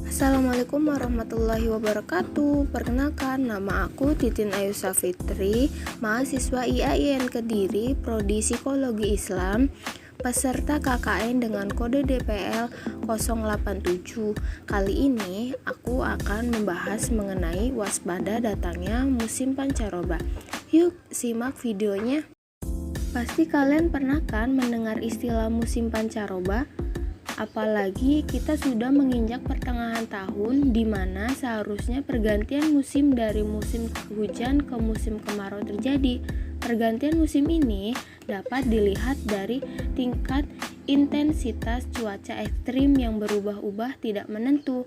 Assalamualaikum warahmatullahi wabarakatuh. Perkenalkan, nama aku Titin Ayu Safitri, mahasiswa IAIN Kediri, Prodi Psikologi Islam, peserta KKN dengan kode DPL 087. Kali ini aku akan membahas mengenai waspada datangnya musim pancaroba. Yuk, simak videonya. Pasti kalian pernah kan mendengar istilah musim pancaroba? Apalagi kita sudah menginjak pertengahan tahun di mana seharusnya pergantian musim dari musim hujan ke musim kemarau terjadi. Pergantian musim ini dapat dilihat dari tingkat intensitas cuaca ekstrim yang berubah-ubah tidak menentu.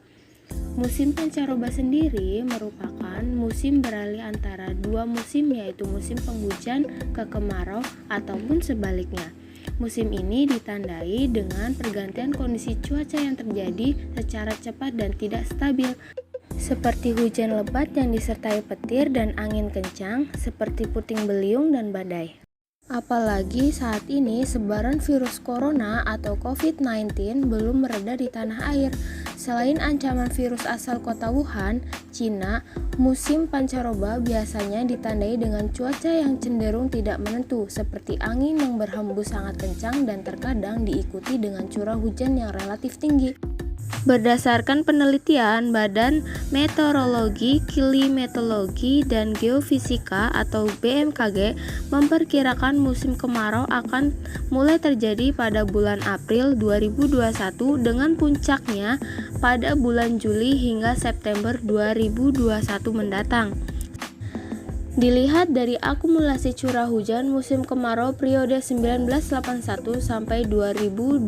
Musim pancaroba sendiri merupakan musim beralih antara dua musim, yaitu musim penghujan ke kemarau ataupun sebaliknya. Musim ini ditandai dengan pergantian kondisi cuaca yang terjadi secara cepat dan tidak stabil, seperti hujan lebat yang disertai petir dan angin kencang, seperti puting beliung dan badai. Apalagi saat ini sebaran virus corona atau COVID-19 belum mereda di tanah air. Selain ancaman virus asal kota Wuhan, Cina, musim pancaroba biasanya ditandai dengan cuaca yang cenderung tidak menentu, seperti angin yang berhembus sangat kencang dan terkadang diikuti dengan curah hujan yang relatif tinggi. Berdasarkan penelitian Badan Meteorologi, Klimatologi, dan Geofisika atau BMKG memperkirakan musim kemarau akan mulai terjadi pada bulan April 2021 dengan puncaknya pada bulan Juli hingga September 2021 mendatang. Dilihat dari akumulasi curah hujan musim kemarau periode 1981 sampai 2021,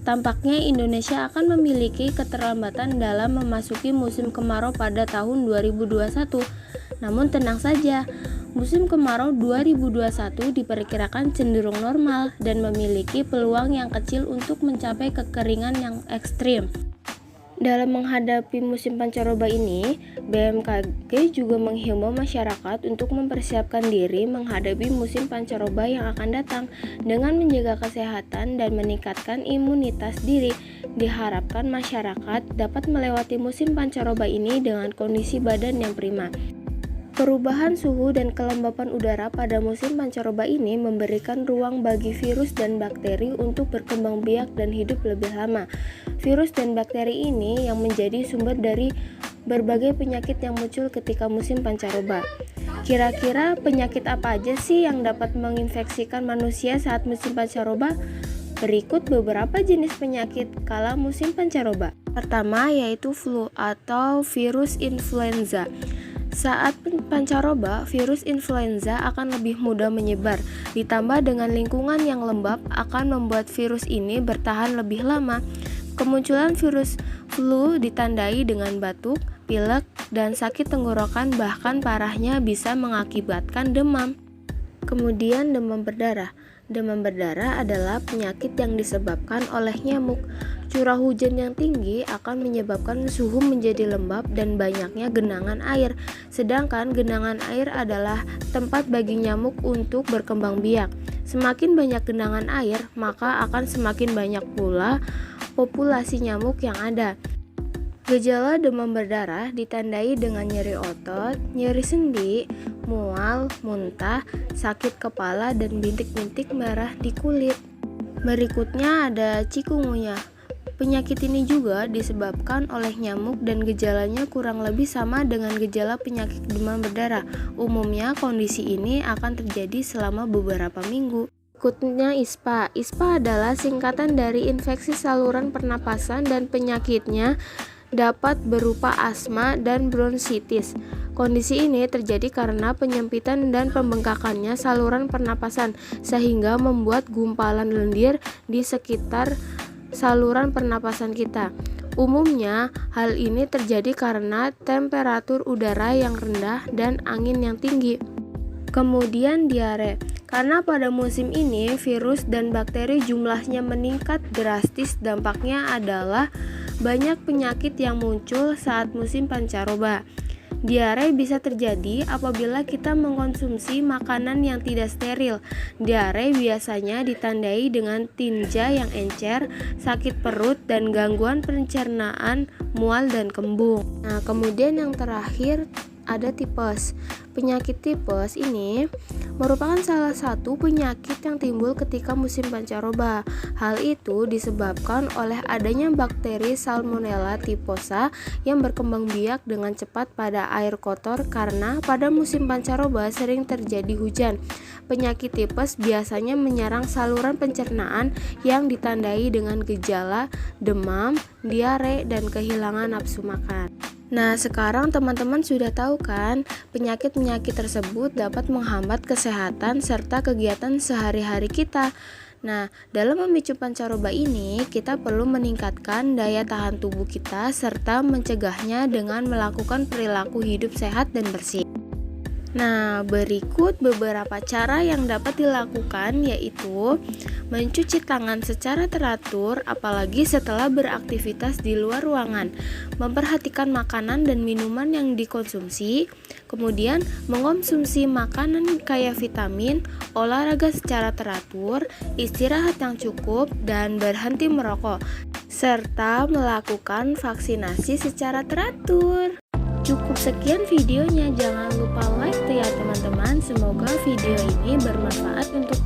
tampaknya Indonesia akan memiliki keterlambatan dalam memasuki musim kemarau pada tahun 2021. Namun tenang saja, musim kemarau 2021 diperkirakan cenderung normal dan memiliki peluang yang kecil untuk mencapai kekeringan yang ekstrim. Dalam menghadapi musim pancaroba ini, BMKG juga menghimbau masyarakat untuk mempersiapkan diri menghadapi musim pancaroba yang akan datang dengan menjaga kesehatan dan meningkatkan imunitas diri. Diharapkan masyarakat dapat melewati musim pancaroba ini dengan kondisi badan yang prima. Perubahan suhu dan kelembapan udara pada musim pancaroba ini memberikan ruang bagi virus dan bakteri untuk berkembang biak dan hidup lebih lama. Virus dan bakteri ini yang menjadi sumber dari berbagai penyakit yang muncul ketika musim pancaroba. Kira-kira penyakit apa aja sih yang dapat menginfeksikan manusia saat musim pancaroba? Berikut beberapa jenis penyakit kala musim pancaroba. Pertama yaitu flu atau virus influenza. Saat pancaroba, virus influenza akan lebih mudah menyebar, ditambah dengan lingkungan yang lembab akan membuat virus ini bertahan lebih lama. Kemunculan virus flu ditandai dengan batuk, pilek, dan sakit tenggorokan, bahkan parahnya bisa mengakibatkan demam. Kemudian demam berdarah. Demam berdarah adalah penyakit yang disebabkan oleh nyamuk. Curah hujan yang tinggi akan menyebabkan suhu menjadi lembab dan banyaknya genangan air. Sedangkan genangan air adalah tempat bagi nyamuk untuk berkembang biak. Semakin banyak genangan air, maka akan semakin banyak pula populasi nyamuk yang ada. Gejala demam berdarah ditandai dengan nyeri otot, nyeri sendi, mual, muntah, sakit kepala, dan bintik-bintik merah di kulit. Berikutnya ada chikungunya. Penyakit ini juga disebabkan oleh nyamuk dan gejalanya kurang lebih sama dengan gejala penyakit demam berdarah. Umumnya kondisi ini akan terjadi selama beberapa minggu. Berikutnya ISPA. ISPA adalah singkatan dari infeksi saluran pernapasan dan penyakitnya dapat berupa asma dan bronkitis. Kondisi ini terjadi karena penyempitan dan pembengkakannya saluran pernapasan sehingga membuat gumpalan lendir di sekitar saluran pernapasan kita. Umumnya, hal ini terjadi karena temperatur udara yang rendah dan angin yang tinggi. Kemudian diare. Karena pada musim ini virus dan bakteri jumlahnya meningkat drastis, dampaknya adalah banyak penyakit yang muncul saat musim pancaroba. Diare bisa terjadi apabila kita mengkonsumsi makanan yang tidak steril. Diare biasanya ditandai dengan tinja yang encer, sakit perut, dan gangguan pencernaan, mual, dan kembung. Nah, kemudian yang terakhir ada tipes. Penyakit tipes ini merupakan salah satu penyakit yang timbul ketika musim pancaroba. Hal itu disebabkan oleh adanya bakteri Salmonella typhosa yang berkembang biak dengan cepat pada air kotor karena pada musim pancaroba sering terjadi hujan. Penyakit tipes biasanya menyerang saluran pencernaan yang ditandai dengan gejala demam, diare, dan kehilangan nafsu makan. Nah, sekarang teman-teman sudah tahu kan, penyakit-penyakit tersebut dapat menghambat kesehatan serta kegiatan sehari-hari kita. Nah, dalam memicu pancaroba ini, kita perlu meningkatkan daya tahan tubuh kita serta mencegahnya dengan melakukan perilaku hidup sehat dan bersih. Nah, berikut beberapa cara yang dapat dilakukan, yaitu mencuci tangan secara teratur apalagi setelah beraktivitas di luar ruangan, memperhatikan makanan dan minuman yang dikonsumsi, kemudian mengonsumsi makanan kaya vitamin, olahraga secara teratur, istirahat yang cukup, dan berhenti merokok, serta melakukan vaksinasi secara teratur. Cukup sekian videonya, jangan lupa like ya teman-teman. Semoga video ini bermanfaat untuk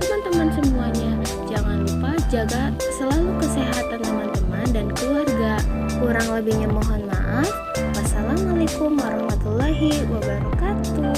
teman-teman semuanya. Jangan lupa jaga selalu kesehatan teman-teman dan keluarga. Kurang lebihnya mohon maaf. Wassalamualaikum warahmatullahi wabarakatuh.